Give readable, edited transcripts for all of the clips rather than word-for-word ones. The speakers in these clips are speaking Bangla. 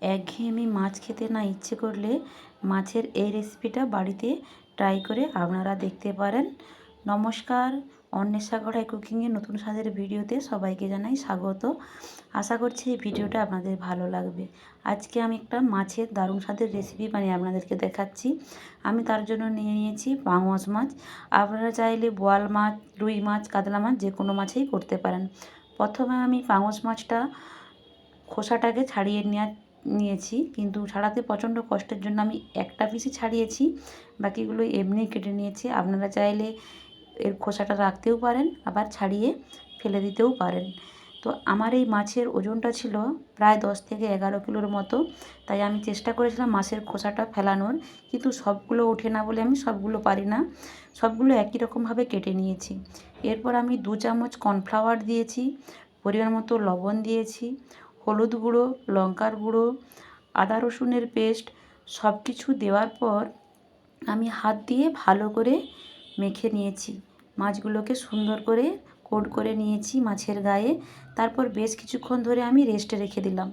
একঘেয়েমি মাছ খেতে না ইচ্ছে করলে মাছের এই রেসিপিটা বাড়িতে ট্রাই করে আপনারা দেখতে পারেন। নমস্কার, অন্বেষা গড়াই কুকিংয়ের নতুন স্বাদের ভিডিওতে সবাইকে জানাই স্বাগত। আশা করছি এই ভিডিওটা আপনাদের ভালো লাগবে। আজকে আমি একটা মাছের দারুণ স্বাদের রেসিপি বানিয়ে আপনাদেরকে দেখাচ্ছি। আমি তার জন্য নিয়ে নিয়েছি পাঙাশ মাছ। আপনারা চাইলে বোয়াল মাছ, রুই মাছ, কাতলা মাছ যে কোনো মাছেই করতে পারেন। প্রথমে আমি পাঙাশ মাছটা খোসাটাকে ছাড়িয়ে নিয়েছি, কিন্তু ছাড়াতে প্রচণ্ড কষ্টের জন্য আমি একটা পিসই ছাড়িয়েছি, বাকিগুলো এমনি কেটে নিয়েছি। আপনারা চাইলে এর খোসাটা রাখতেও পারেন, আবার ছাড়িয়ে ফেলে দিতেও পারেন। তো আমার এই মাছের ওজনটা ছিল প্রায় 10 থেকে 11 কিলোর মতো, তাই আমি চেষ্টা করেছিলাম মাছের খোসাটা ফেলানোর, কিন্তু সবগুলো ওঠে না বলে আমি সবগুলো পারি না। সবগুলো একই রকমভাবে কেটে নিয়েছি। এরপর আমি 2 চামচ কর্নফ্লাওয়ার দিয়েছি, পরিমাণ মতো লবণ দিয়েছি, হলুদ গুঁড়ো, লঙ্কার গুঁড়ো, আদা রসুনের পেস্ট সব কিছু দেওয়ার পর আমি হাত দিয়ে ভালো করে মেখে নিয়েছি। মাছগুলোকে সুন্দর করে কোট করে নিয়েছি মাছের গায়ে। তারপর বেশ কিছুক্ষণ ধরে আমি রেস্টে রেখে দিলাম।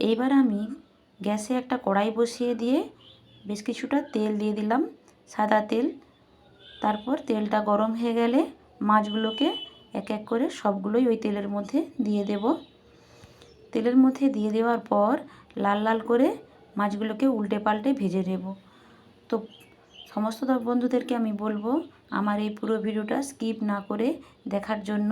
এইবার আমি গ্যাসে একটা কড়াই বসিয়ে দিয়ে বেশ কিছুটা তেল দিয়ে দিলাম, সাদা তেল। তারপর তেলটা গরম হয়ে গেলে মাছগুলোকে এক এক করে সবগুলোই ওই তেলের মধ্যে দিয়ে দেব। তেলের মধ্যে দিয়ে দেওয়ার পর লাল লাল করে মাছগুলোকে উল্টে পাল্টে ভেজে নেব। তো সমস্ত বন্ধুদেরকে আমি বলবো আমার এই পুরো ভিডিওটা স্কিপ না করে দেখার জন্য,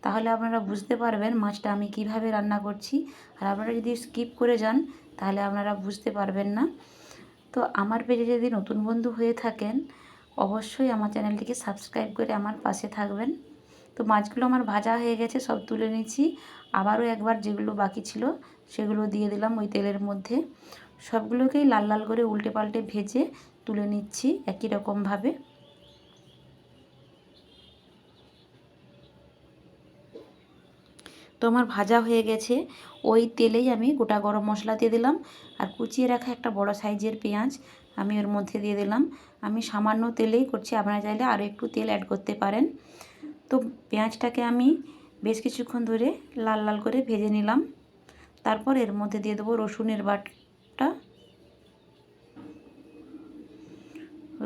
তাহলে আপনারা বুঝতে পারবেন মাছটা আমি কিভাবে রান্না করছি। আর আপনারা যদি স্কিপ করে যান তাহলে আপনারা বুঝতে পারবেন না। তো আমার পেজে যদি নতুন বন্ধু হয়ে থাকেন অবশ্যই আমার চ্যানেলটিকে সাবস্ক্রাইব করে আমার পাশে থাকবেন। তো মাছগুলো আমার ভাজা হয়ে গেছে, সব তুলে নিচ্ছি। আবারও একবার যেগুলো বাকি ছিল সেগুলো দিয়ে দিলাম ওই তেলের মধ্যে। সবগুলোকেই লাল লাল করে উল্টে পাল্টে ভেজে তুলে নিচ্ছি একই রকমভাবে। তো আমার ভাজা হয়ে গেছে। ওই তেলেই আমি গোটা গরম মশলা দিয়ে দিলাম, আর কুচিয়ে রাখা একটা বড় সাইজের পেঁয়াজ আমি ওর মধ্যে দিয়ে দিলাম। আমি সামান্য তেলেই করছি, আপনারা চাইলে আরও একটু তেল অ্যাড করতে পারেন। তো পেঁয়াজটাকে আমি বেশ কিছুক্ষণ ধরে লাল লাল করে ভেজে নিলাম। তারপর এর মধ্যে দিয়ে দেবো রসুনের বাটা।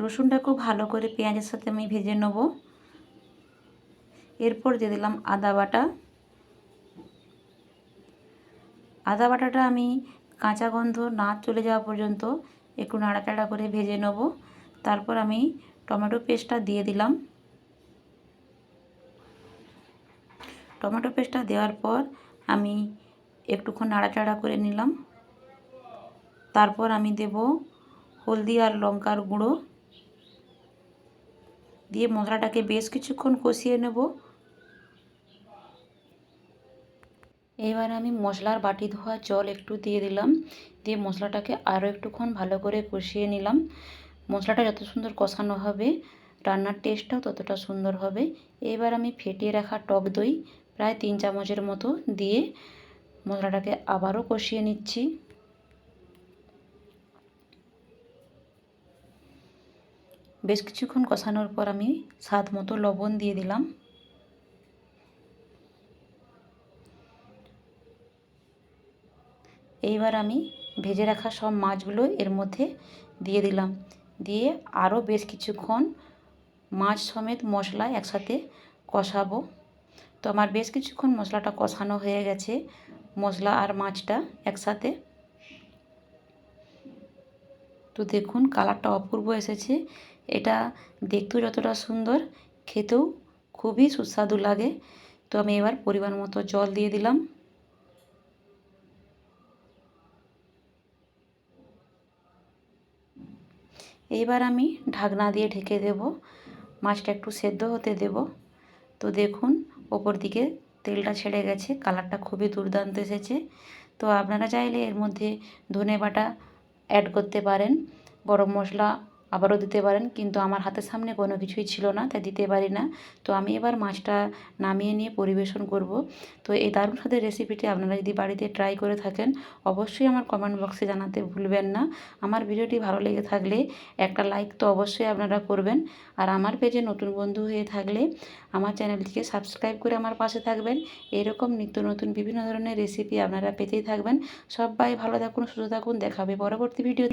রসুনটা খুব ভালো করে পেঁয়াজের সাথে আমি ভেজে নেব। এরপর দিয়ে দিলাম আদা বাটা। আদা বাটাটা আমি কাঁচা গন্ধ না চলে যাওয়া পর্যন্ত একটু নাড়াচাড়া করে ভেজে নেব। তারপর আমি টমেটো পেস্টটা দিয়ে দিলাম। টমেটো পেস্টটা দেওয়ার পর আমি একটুক্ষণ নাড়াচাড়া করে নিলাম। তারপর আমি দেব হলদি আর লঙ্কার গুঁড়ো দিয়ে মশলাটাকে বেশ কিছুক্ষণ কষিয়ে নেব। এবার আমি মশলার বাটি ধোয়া জল একটু দিয়ে দিলাম, দিয়ে মশলাটাকে আরও একটুক্ষণ ভালো করে কষিয়ে নিলাম। মশলাটা যত সুন্দর কষানো হবে রান্নার টেস্টটাও ততটা সুন্দর হবে। এবার আমি ফেটিয়ে রাখা টক দই প্রায় 3 চামচের মতো দিয়ে মশলাটাকে আবারও কষিয়ে নিচ্ছি। বেশ কিছুক্ষণ কষানোর পর আমি স্বাদ মতো লবণ দিয়ে দিলাম। এইবার আমি ভেজে রাখা সব মাছগুলো এর মধ্যে দিয়ে দিলাম, দিয়ে আরও বেশ কিছুক্ষণ মাছ সমেত মশলা একসাথে কষাবো। তো আমার বেশ কিছুক্ষণ মশলাটা কষানো হয়ে গেছে, মশলা আর মাছটা একসাথে। তো দেখুন কালারটা অপূর্ব এসেছে। এটা দেখতেও যতটা সুন্দর, খেতেও খুবই সুস্বাদু লাগে। তো আমি এবার পরিমাণ মতো জল দিয়ে দিলাম। এইবার আমি ঢাকনা দিয়ে ঢেকে দেব, মাছটা একটু সেদ্ধ হতে দেব। তো দেখুন ওপর দিকে তেলটা ছেড়ে গেছে, কালারটা খুবই দুর্দান্ত এসেছে। তো আপনারা চাইলে এর মধ্যে ধনে বাটা অ্যাড করতে পারেন, গরম মশলা আবারও দিতে পারেন, কিন্তু আমার হাতের সামনে কোনো কিছুই ছিল না, তাই দিতে পারি না। তো আমি এবার মাছটা নামিয়ে নিয়ে পরিবেশন করব। তো এই দারুণ স্বাদের রেসিপিটি আপনারা যদি বাড়িতে ট্রাই করে থাকেন, অবশ্যই আমার কমেন্ট বক্সে জানাতে ভুলবেন না। আমার ভিডিওটি ভালো লেগে থাকলে একটা লাইক তো অবশ্যই আপনারা করবেন। আর আমার পেজে নতুন বন্ধু হয়ে থাকলে আমার চ্যানেলটিকে সাবস্ক্রাইব করে আমার পাশে থাকবেন। এরকম নিত্য নতুন বিভিন্ন ধরনের রেসিপি আপনারা পেতেই থাকবেন। সবাই ভালো থাকুন, সুস্থ থাকুন, দেখা হবে পরবর্তী ভিডিও।